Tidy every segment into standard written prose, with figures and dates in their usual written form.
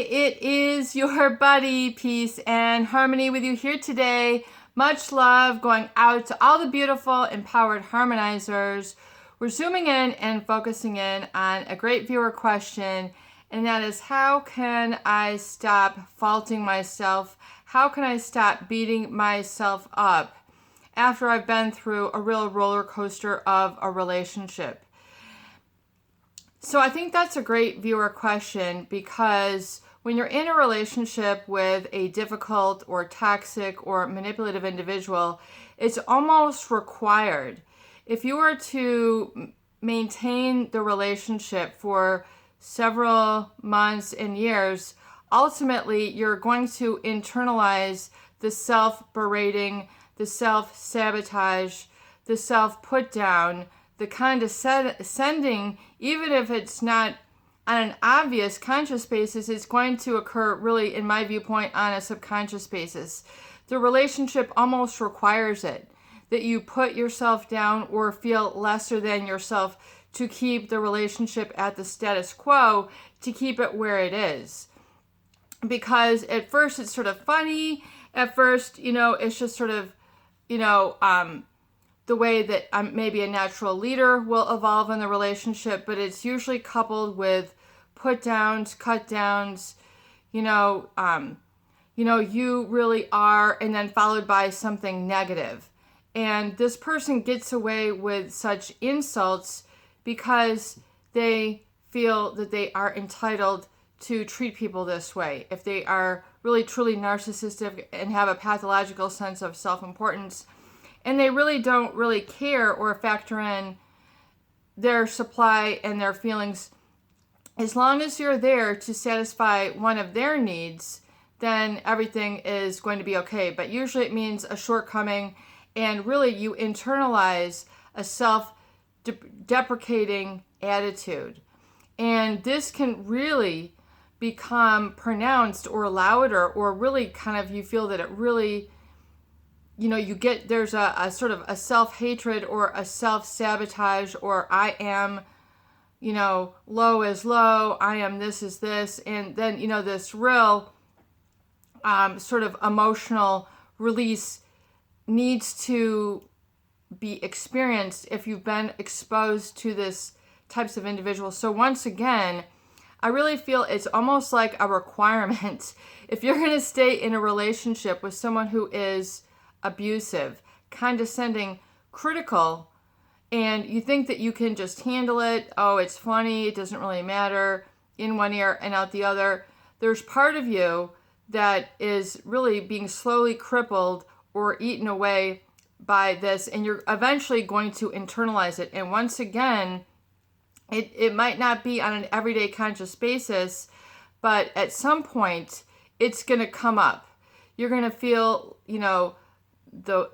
it is your buddy, Peace and Harmony, with you here today. Much love going out to all the beautiful, empowered harmonizers. We're zooming in and focusing in on a great viewer question, and that is, how can I stop faulting myself? How can I stop beating myself up after I've been through a real roller coaster of a relationship? So I think that's a great viewer question, because when you're in a relationship with a difficult or toxic or manipulative individual, it's almost required. If you were to maintain the relationship for several months and years, ultimately you're going to internalize the self-berating, the self-sabotage, the self-put-down, the condescending, even if it's not on an obvious conscious basis, it's going to occur really, in my viewpoint, on a subconscious basis. The relationship almost requires it, that you put yourself down or feel lesser than yourself to keep the relationship at the status quo, to keep it where it is. Because at first it's sort of funny, at first, it's just sort of, the way that maybe a natural leader will evolve in the relationship, but it's usually coupled with put downs, cut downs, you really are, and then followed by something negative. And this person gets away with such insults because they feel that they are entitled to treat people this way. If they are really truly narcissistic and have a pathological sense of self-importance, and they really don't really care or factor in their supply and their feelings, as long as you're there to satisfy one of their needs, then everything is going to be okay. But usually it means a shortcoming, and really you internalize a self-deprecating attitude. And this can really become pronounced or louder, or really kind of, you feel that it really, there's a sort of a self-hatred or a self-sabotage, or I am, low is low, I am this is this, and then, this real sort of emotional release needs to be experienced if you've been exposed to this types of individuals. So once again, I really feel it's almost like a requirement. If you're going to stay in a relationship with someone who is abusive, condescending, critical, and you think that you can just handle it, oh, it's funny, it doesn't really matter, in one ear and out the other, there's part of you that is really being slowly crippled or eaten away by this, and you're eventually going to internalize it. And once again, it might not be on an everyday conscious basis, but at some point it's going to come up. You're going to feel, the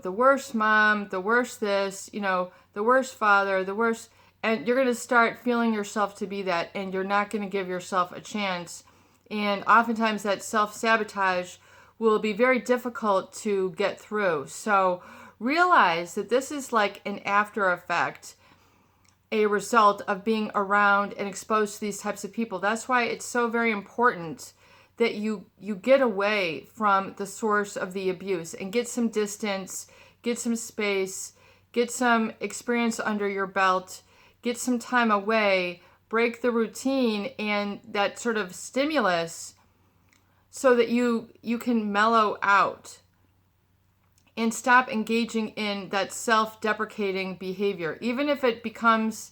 worst mom, the worst this, the worst father, the worst, and you're going to start feeling yourself to be that, and you're not going to give yourself a chance. And oftentimes that self-sabotage will be very difficult to get through. So realize that this is like an after effect, a result of being around and exposed to these types of people. That's why it's so very important that you get away from the source of the abuse and get some distance, get some space, get some experience under your belt, get some time away, break the routine and that sort of stimulus, so that you can mellow out and stop engaging in that self-deprecating behavior. Even if it becomes,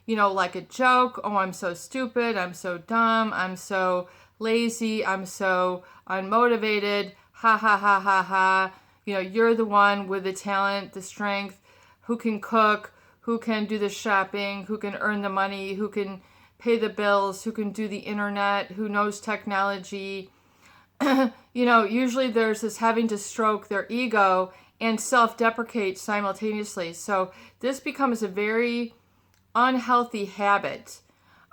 like a joke, oh, I'm so stupid, I'm so dumb, I'm so lazy, I'm so unmotivated, ha ha ha ha ha, you're the one with the talent, the strength, who can cook, who can do the shopping, who can earn the money, who can pay the bills, who can do the internet, who knows technology. Usually there's this having to stroke their ego and self-deprecate simultaneously. So this becomes a very unhealthy habit.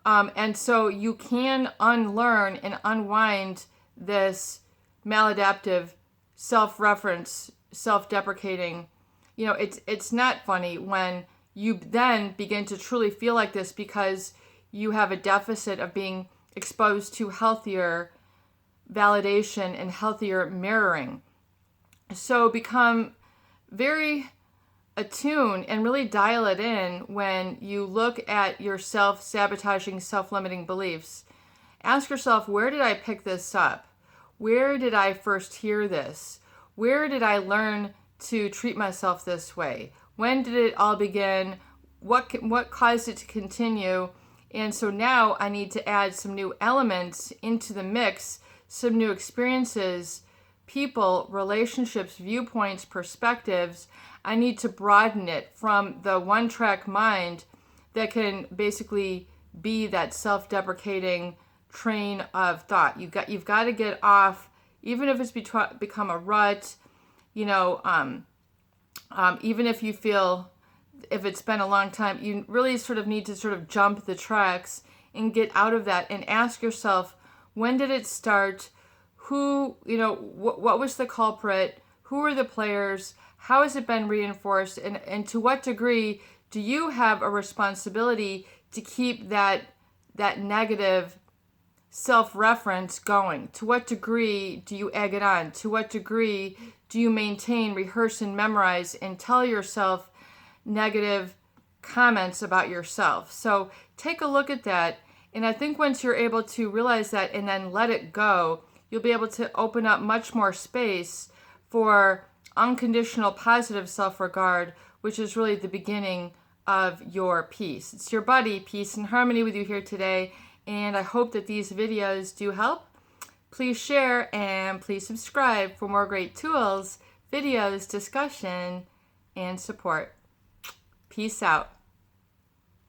And so you can unlearn and unwind this maladaptive self-reference, self-deprecating. It's not funny when you then begin to truly feel like this, because you have a deficit of being exposed to healthier validation and healthier mirroring. So become very attuned and really dial it in when you look at your self-sabotaging, self-limiting beliefs. Ask yourself, where did I pick this up? Where did I first hear this? Where did I learn to treat myself this way? When did it all begin? What caused it to continue? And so now I need to add some new elements into the mix, some new experiences, people, relationships, viewpoints, perspectives. I need to broaden it from the one-track mind that can basically be that self-deprecating train of thought. You've got to get off, even if it's become a rut, even if you feel, if it's been a long time, you really sort of need to sort of jump the tracks and get out of that and ask yourself, when did it start? Who, what was the culprit? Who are the players? How has it been reinforced? And to what degree do you have a responsibility to keep that negative self-reference going? To what degree do you egg it on? To what degree do you maintain, rehearse, and memorize and tell yourself negative comments about yourself? So take a look at that. And I think once you're able to realize that and then let it go, you'll be able to open up much more space for unconditional positive self-regard, which is really the beginning of your peace. It's your buddy, Peace and Harmony, with you here today. And I hope that these videos do help. Please share and please subscribe for more great tools, videos, discussion, and support. Peace out.